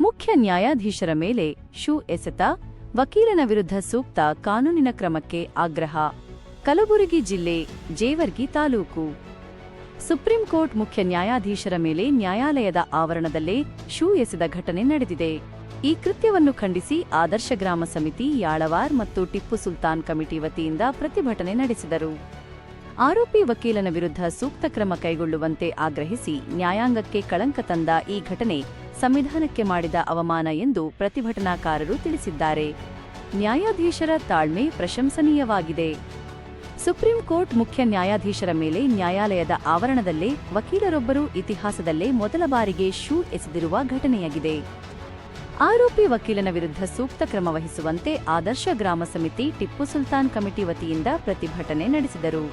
ಮುಖ್ಯ ನ್ಯಾಯಾಧೀಶರ ಮೇಲೆ ಶೂ ಎಸೆತ, ವಕೀಲನ ವಿರುದ್ಧ ಸೂಕ್ತ ಕಾನೂನಿನ ಕ್ರಮಕ್ಕೆ ಆಗ್ರಹ. ಕಲಬುರಗಿ ಜಿಲ್ಲೆ, ಜೇವರ್ಗಿ ತಾಲೂಕು. ಸುಪ್ರೀಂ ಕೋರ್ಟ್ ಮುಖ್ಯ ನ್ಯಾಯಾಧೀಶರ ಮೇಲೆ ನ್ಯಾಯಾಲಯದ ಆವರಣದಲ್ಲೇ ಶೂ ಎಸೆದ ಘಟನೆ ನಡೆದಿದೆ. ಈ ಕೃತ್ಯವನ್ನು ಖಂಡಿಸಿ ಆದರ್ಶ ಗ್ರಾಮ ಸಮಿತಿ, ಯಾಳವಾರ್ ಮತ್ತು ಟಿಪ್ಪು ಸುಲ್ತಾನ್ ಕಮಿಟಿ ವತಿಯಿಂದ ಪ್ರತಿಭಟನೆ ನಡೆಸಿದರು. ಆರೋಪಿ ವಕೀಲನ ವಿರುದ್ಧ ಸೂಕ್ತ ಕ್ರಮ ಕೈಗೊಳ್ಳುವಂತೆ ಆಗ್ರಹಿಸಿ ನ್ಯಾಯಾಂಗಕ್ಕೆ ಕಳಂಕ ತಂದ ಈ ಘಟನೆ ಸಂವಿಧಾನಕ್ಕೆ ಮಾಡಿದ ಅವಮಾನ ಎಂದು ಪ್ರತಿಭಟನಾಕಾರರು ತಿಳಿಸಿದ್ದಾರೆ. ನ್ಯಾಯಾಧೀಶರ ತಾಳ್ಮೆ ಪ್ರಶಂಸನೀಯವಾಗಿದೆ. ಸುಪ್ರೀಂ ಕೋರ್ಟ್ ಮುಖ್ಯ ನ್ಯಾಯಾಧೀಶರ ಮೇಲೆ ನ್ಯಾಯಾಲಯದ ಆವರಣದಲ್ಲೇ ವಕೀಲರೊಬ್ಬರು ಇತಿಹಾಸದಲ್ಲೇ ಮೊದಲ ಬಾರಿಗೆ ಶೂ ಎಸೆದಿರುವ ಘಟನೆಯಾಗಿದೆ. ಆರೋಪಿ ವಕೀಲನ ವಿರುದ್ಧ ಸೂಕ್ತ ಕ್ರಮ ವಹಿಸುವಂತೆ ಆದರ್ಶ ಗ್ರಾಮ ಸಮಿತಿ, ಟಿಪ್ಪು ಸುಲ್ತಾನ್ ಕಮಿಟಿ ವತಿಯಿಂದ ಪ್ರತಿಭಟನೆ ನಡೆಸಿದರು.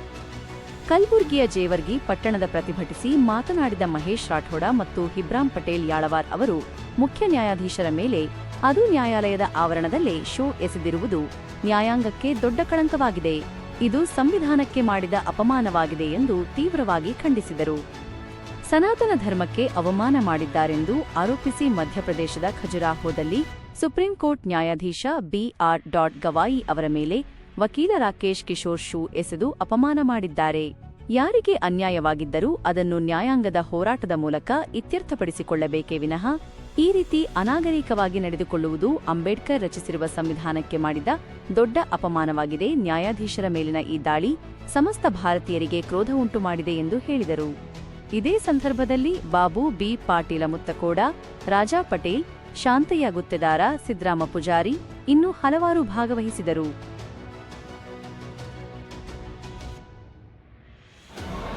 ಕಲಬುರ್ಗಿಯ ಜೇವರ್ಗಿ ಪಟ್ಟಣದ ಪ್ರತಿಭಟಿಸಿ ಮಾತನಾಡಿದ ಮಹೇಶ್ ರಾಠೋಡ ಮತ್ತು ಹಿಬ್ರಾಂ ಪಟೇಲ್ ಯಾಳವಾರ್ ಅವರು, ಮುಖ್ಯ ನ್ಯಾಯಾಧೀಶರ ಮೇಲೆ ಅದು ನ್ಯಾಯಾಲಯದ ಆವರಣದಲ್ಲೇ ಶೂ ಎಸೆದಿರುವುದು ನ್ಯಾಯಾಂಗಕ್ಕೆ ದೊಡ್ಡ ಕಳಂಕವಾಗಿದೆ. ಇದು ಸಂವಿಧಾನಕ್ಕೆ ಮಾಡಿದ ಅಪಮಾನವಾಗಿದೆ ಎಂದು ತೀವ್ರವಾಗಿ ಖಂಡಿಸಿದರು. ಸನಾತನ ಧರ್ಮಕ್ಕೆ ಅವಮಾನ ಮಾಡಿದ್ದಾರೆಂದು ಆರೋಪಿಸಿ ಮಧ್ಯಪ್ರದೇಶದ ಖಜುರಾಹೋದಲ್ಲಿ ಸುಪ್ರೀಂ ಕೋರ್ಟ್ ನ್ಯಾಯಾಧೀಶ ಬಿ.ಆರ್. ಗವಾಯಿ ಅವರ ಮೇಲೆ ವಕೀಲ ರಾಕೇಶ್ ಕಿಶೋರ್ ಶೂ ಎಸೆದು ಅಪಮಾನ ಮಾಡಿದ್ದಾರೆ. ಯಾರಿಗೆ ಅನ್ಯಾಯವಾಗಿದ್ದರೂ ಅದನ್ನು ನ್ಯಾಯಾಂಗದ ಹೋರಾಟದ ಮೂಲಕ ಇತ್ಯರ್ಥಪಡಿಸಿಕೊಳ್ಳಬೇಕೇ ವಿನಃ ಈ ರೀತಿ ಅನಾಗರಿಕವಾಗಿ ನಡೆದುಕೊಳ್ಳುವುದು ಅಂಬೇಡ್ಕರ್ ರಚಿಸಿರುವ ಸಂವಿಧಾನಕ್ಕೆ ಮಾಡಿದ ದೊಡ್ಡ ಅಪಮಾನವಾಗಿದೆ. ನ್ಯಾಯಾಧೀಶರ ಮೇಲಿನ ಈ ದಾಳಿ ಸಮಸ್ತ ಭಾರತೀಯರಿಗೆ ಕ್ರೋಧ ಉಂಟು ಮಾಡಿದೆ ಎಂದು ಹೇಳಿದರು. ಇದೇ ಸಂದರ್ಭದಲ್ಲಿ ಬಾಬು ಬಿ. ಪಾಟೀಲ ಮುತ್ತಕೋಡ, ರಾಜಾ ಪಟೇಲ್, ಶಾಂತಯ್ಯ ಗುತ್ತೆದಾರ, ಸಿದ್ರಾಮ ಪೂಜಾರಿ ಇನ್ನೂ ಹಲವಾರು ಭಾಗವಹಿಸಿದರು.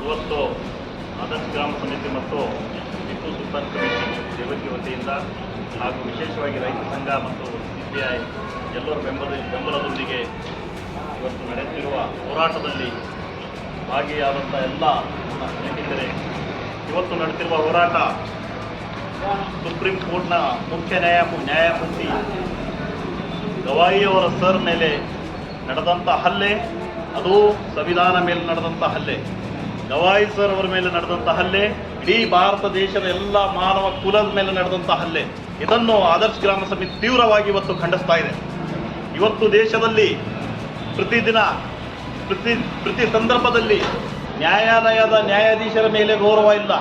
ಇವತ್ತು ಆದರ್ಶ ಗ್ರಾಮ ಸಮಿತಿ ಮತ್ತು ಟಿಪ್ಪು ಸುಲ್ತಾನ್ ಕಮಿಟಿ ಜೇವರ್ಗಿ ವತಿಯಿಂದ ಹಾಗೂ ವಿಶೇಷವಾಗಿ ರೈತ ಸಂಘ ಮತ್ತು ಸಿಪಿಐ ಎಲ್ಲರ ಬೆಂಬಲದೊಂದಿಗೆ ಇವತ್ತು ನಡೆಯುತ್ತಿರುವ ಹೋರಾಟದಲ್ಲಿ ಭಾಗಿಯಾದಂಥ ಎಲ್ಲ ಸ್ನೇಹಿತರೆ, ಇವತ್ತು ನಡೆಯುತ್ತಿರುವ ಹೋರಾಟ ಸುಪ್ರೀಂ ಕೋರ್ಟ್ನ ಮುಖ್ಯ ನ್ಯಾಯಮೂರ್ತಿ ಗವಾಯಿಯವರ ಸರ್ ಮೇಲೆ ನಡೆದಂಥ ಹಲ್ಲೆ, ಅದು ಸಂವಿಧಾನ ಮೇಲೆ ನಡೆದಂಥ ಹಲ್ಲೆ. ಗವಾಯಿ ಸರ್ ಅವರ ಮೇಲೆ ನಡೆದಂಥ ಹಲ್ಲೆ ಇಡೀ ಭಾರತ ದೇಶದ ಎಲ್ಲ ಮಾನವ ಕುಲದ ಮೇಲೆ ನಡೆದಂಥ ಹಲ್ಲೆ. ಇದನ್ನು ಆದರ್ಶ ಗ್ರಾಮ ಸಮಿತಿ ತೀವ್ರವಾಗಿ ಇವತ್ತು ಖಂಡಿಸ್ತಾ ಇದೆ. ಇವತ್ತು ದೇಶದಲ್ಲಿ ಪ್ರತಿದಿನ ಪ್ರತಿ ಸಂದರ್ಭದಲ್ಲಿ ನ್ಯಾಯಾಲಯದ ನ್ಯಾಯಾಧೀಶರ ಮೇಲೆ ಗೌರವ ಇಲ್ಲ.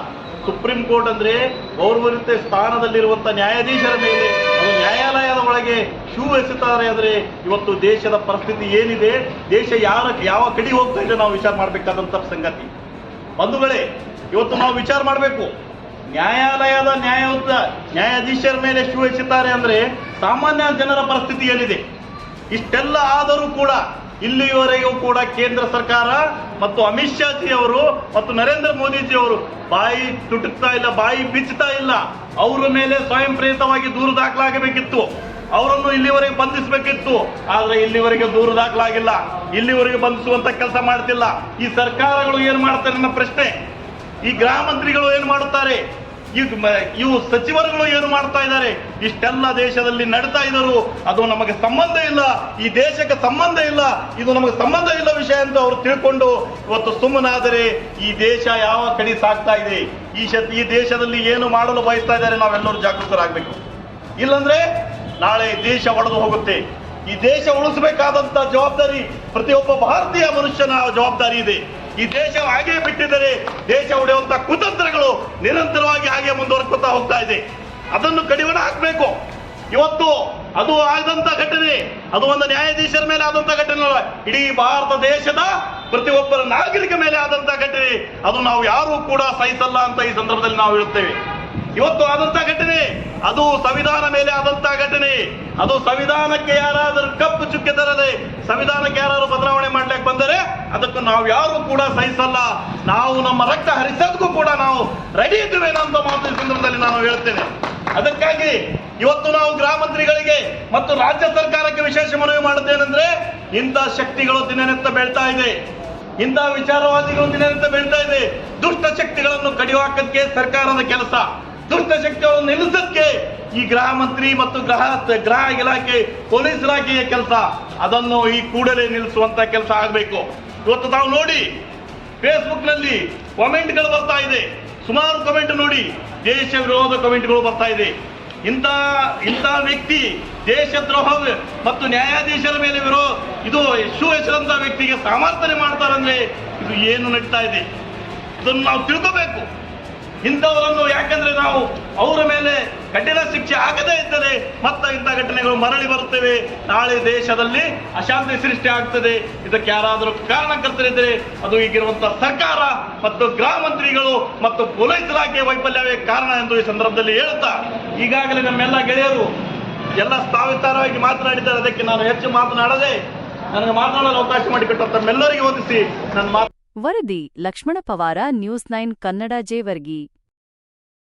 ಸುಪ್ರೀಂ ಕೋರ್ಟ್ ಅಂದರೆ ಗೌರವಯುತ ಸ್ಥಾನದಲ್ಲಿರುವಂಥ ನ್ಯಾಯಾಧೀಶರ ಮೇಲೆ ಅದು ನ್ಯಾಯಾಲಯದ ಒಳಗೆ ಶೂ ಎಸೆತಾರೆ ಅಂದರೆ ಇವತ್ತು ದೇಶದ ಪರಿಸ್ಥಿತಿ ಏನಿದೆ, ದೇಶ ಯಾವ ಕಡೆ ಹೋಗ್ತಾ ಇದೆ ನಾವು ವಿಚಾರ ಮಾಡಬೇಕಾದಂಥ ಸಂಗತಿ. ಬಂಧುಗಳೇ, ಇವತ್ತು ನಾವು ವಿಚಾರ ಮಾಡಬೇಕು. ನ್ಯಾಯಾಲಯದ ನ್ಯಾಯಾಧೀಶರ ಮೇಲೆ ಶೂ ಎಸೆತಾರೆ ಅಂದರೆ ಸಾಮಾನ್ಯ ಜನರ ಪರಿಸ್ಥಿತಿ ಏನಿದೆ. ಇಷ್ಟೆಲ್ಲ ಆದರೂ ಕೂಡ ಇಲ್ಲಿಯವರೆಗೂ ಕೂಡ ಕೇಂದ್ರ ಸರ್ಕಾರ ಮತ್ತು ಅಮಿತ್ ಶಾ ಜಿ ಅವರು ಮತ್ತು ನರೇಂದ್ರ ಮೋದಿಜಿ ಅವರು ಬಾಯಿ ತುಟುಕ್ತಾ ಇಲ್ಲ, ಬಾಯಿ ಬಿಚ್ಚುತ್ತಾ ಇಲ್ಲ. ಅವರ ಮೇಲೆ ಸ್ವಯಂ ಪ್ರೇರಿತವಾಗಿ ದೂರು ದಾಖಲಾಗಬೇಕಿತ್ತು, ಅವರನ್ನು ಇಲ್ಲಿವರೆಗೆ ಬಂಧಿಸಬೇಕಿತ್ತು. ಆದರೆ ಇಲ್ಲಿವರೆಗೆ ದೂರು ದಾಖಲಾಗಿಲ್ಲ, ಇಲ್ಲಿವರೆಗೆ ಬಂಧಿಸುವಂತ ಕೆಲಸ ಮಾಡ್ತಿಲ್ಲ. ಈ ಸರ್ಕಾರಗಳು ಏನು ಮಾಡ್ತಾರೆ ನನ್ನ ಪ್ರಶ್ನೆ. ಈ ಗೃಹ ಮಂತ್ರಿಗಳು ಏನು ಮಾಡುತ್ತಾರೆ, ಇವು ಸಚಿವರುಗಳು ಏನು ಮಾಡ್ತಾ ಇದ್ದಾರೆ. ಇಷ್ಟೆಲ್ಲ ದೇಶದಲ್ಲಿ ನಡೀತಾ ಇದ್ದರು, ಅದು ನಮಗೆ ಸಂಬಂಧ ಇಲ್ಲ, ಈ ದೇಶಕ್ಕೆ ಸಂಬಂಧ ಇಲ್ಲ, ಇದು ನಮಗೆ ಸಂಬಂಧ ಇಲ್ಲ ವಿಷಯ ಅಂತ ಅವರು ತಿಳ್ಕೊಂಡು ಇವತ್ತು ಸುಮ್ಮನಾದರೆ ಈ ದೇಶ ಯಾವ ಕಡೆ ಸಾಗ್ತಾ ಇದೆ, ಈ ದೇಶದಲ್ಲಿ ಏನು ಮಾಡಲು ಬಯಸ್ತಾ ಇದ್ದಾರೆ, ನಾವೆಲ್ಲರೂ ಜಾಗೃತರಾಗಬೇಕು. ಇಲ್ಲಂದ್ರೆ ನಾಳೆ ದೇಶ ಒಡೆದು ಹೋಗುತ್ತೆ. ಈ ದೇಶ ಉಳಿಸಬೇಕಾದಂತ ಜವಾಬ್ದಾರಿ ಪ್ರತಿಯೊಬ್ಬ ಭಾರತೀಯ ಮನುಷ್ಯನ ಜವಾಬ್ದಾರಿ ಇದೆ. ಈ ದೇಶ ಹಾಗೆ ಬಿಟ್ಟಿದ್ದರೆ ದೇಶ ಉಳಿಯುವಂತ ಕುತಂತ್ರಗಳು ನಿರಂತರವಾಗಿ ಹಾಗೆ ಮುಂದುವರ್ಕೊತಾ ಹೋಗ್ತಾ ಇದೆ. ಅದನ್ನು ಕಡಿವಾಣ ಹಾಕಬೇಕು. ಇವತ್ತು ಅದು ಆದಂತ ಘಟನೆ, ಅದು ಒಂದು ನ್ಯಾಯಾಧೀಶರ ಮೇಲೆ ಆದಂತ ಘಟನೆ ಅಲ್ಲ, ಇಡೀ ಭಾರತ ದೇಶದ ಪ್ರತಿಯೊಬ್ಬರ ನಾಗರಿಕ ಮೇಲೆ ಆದಂತ ಘಟನೆ. ಅದು ನಾವು ಯಾರೂ ಕೂಡ ಸಹಿಸಲ್ಲ ಅಂತ ಈ ಸಂದರ್ಭದಲ್ಲಿ ನಾವು ಹೇಳುತ್ತೇವೆ. ಇವತ್ತು ಆದಂತ ಘಟನೆ ಅದು ಸಂವಿಧಾನ ಮೇಲೆ ಆದಂತ ಘಟನೆ. ಅದು ಸಂವಿಧಾನಕ್ಕೆ ಯಾರಾದರೂ ಕಪ್ಪು ಚುಕ್ಕೆ ತರದೆ ಸಂವಿಧಾನಕ್ಕೆ ಯಾರು ಬದಲಾವಣೆ ಮಾಡ್ಲಿಕ್ಕೆ ಬಂದರೆ ಅದಕ್ಕೆ ನಾವು ಯಾರು ಕೂಡ ಸಹಿಸಲ್ಲ. ನಾವು ನಮ್ಮ ರಕ್ತ ಹರಿಸೋದಕ್ಕೂ ಕೂಡ ನಾವು ರೆಡಿ ಇದ್ದೇವೆ ಅಂತ ಮಾತು ಈ ಸಂದರ್ಭದಲ್ಲಿ ನಾನು ಹೇಳ್ತೇನೆ. ಅದಕ್ಕಾಗಿ ಇವತ್ತು ನಾವು ಗೃಹ ಮಂತ್ರಿಗಳಿಗೆ ಮತ್ತು ರಾಜ್ಯ ಸರ್ಕಾರಕ್ಕೆ ವಿಶೇಷ ಮನವಿ ಮಾಡುತ್ತೇನೆಂದ್ರೆ, ಇಂಥ ಶಕ್ತಿಗಳು ದಿನನಿತ್ಯ ಬೆಳ್ತಾ ಇದೆ, ಇಂಥ ವಿಚಾರವಾದಿಗಳು ದಿನನಿತ್ಯ ಬೆಳ್ತಾ ಇದೆ. ದುಷ್ಟ ಶಕ್ತಿಗಳನ್ನು ಕಡಿವಾಕಕ್ಕೆ ಸರ್ಕಾರದ ಕೆಲಸ, ದುಷ್ಟ ಶಕ್ತಿಗಳನ್ನು ನಿಲ್ಲಿಸಕ್ಕೆ ಈ ಗೃಹ ಮಂತ್ರಿ ಮತ್ತು ಗೃಹ ಇಲಾಖೆ, ಪೊಲೀಸ್ ಇಲಾಖೆಯ ಕೆಲಸ. ಅದನ್ನು ಈ ಕೂಡಲೇ ನಿಲ್ಲಿಸುವಂತ ಕೆಲಸ ಆಗಬೇಕು. ಇವತ್ತು ತಾವು ನೋಡಿ ಫೇಸ್ಬುಕ್ ನಲ್ಲಿ ಕಾಮೆಂಟ್ಗಳು ಬರ್ತಾ ಇದೆ, ಸುಮಾರು ಕಾಮೆಂಟ್ ನೋಡಿ, ದೇಶ ವಿರೋಧ ಕಾಮೆಂಟ್ಗಳು ಬರ್ತಾ ಇದೆ. ಇಂಥ ವ್ಯಕ್ತಿ ದೇಶದ್ರೋಹ ಮತ್ತು ನ್ಯಾಯಾಧೀಶರ ಮೇಲೆ ಇದು ಶೂ ಹೆಸರಂತ ವ್ಯಕ್ತಿಗೆ ಸಮರ್ಥನೆ ಮಾಡ್ತಾರಂದ್ರೆ ಇದು ಏನು ನಡೀತಾ ಇದೆ, ಇದನ್ನು ನಾವು ತಿಳ್ಕೋಬೇಕು. ಇಂಥವರನ್ನು ಯಾಕಂದ್ರೆ ನಾವು ಅವರ ಮೇಲೆ ಕಠಿಣ ಶಿಕ್ಷೆ ಆಗದೇ ಇದ್ದರೆ ಮತ್ತೆ ಇಂಥ ಘಟನೆಗಳು ಮರಳಿ ಬರುತ್ತವೆ. ನಾಳೆ ದೇಶದಲ್ಲಿ ಅಶಾಂತಿ ಸೃಷ್ಟಿ ಆಗ್ತದೆ. ಇದಕ್ಕೆ ಯಾರಾದರೂ ಕಾರಣಕರ್ತರಿದ್ದರೆ ಅದು ಈಗಿರುವಂತಹ ಸರ್ಕಾರ ಮತ್ತು ಗೃಹ ಮಂತ್ರಿಗಳು ಮತ್ತು ಪೊಲೀಸ್ ಇಲಾಖೆ ವೈಫಲ್ಯವೇ ಕಾರಣ ಎಂದು ಈ ಸಂದರ್ಭದಲ್ಲಿ ಹೇಳುತ್ತಾ, ಈಗಾಗಲೇ ನಮ್ಮೆಲ್ಲ ಗೆಳೆಯರು ಎಲ್ಲ ಸ್ಥಾವಿತಾರವಾಗಿ ಮಾತನಾಡಿದ್ದಾರೆ. ಅದಕ್ಕೆ ನಾನು ಹೆಚ್ಚು ಮಾತನಾಡದೆ ನನಗೆ ಮಾತನಾಡಲು ಅವಕಾಶ ಮಾಡಿಕೊಟ್ಟ ತಮ್ಮೆಲ್ಲರಿಗೆ ವಂದಿಸಿ ನನ್ನ ವರದಿ ಲಕ್ಷ್ಮಣ ಪವಾರ, ನ್ಯೂಸ್ 9 ಕನ್ನಡ, ಜೇವರ್ಗಿ.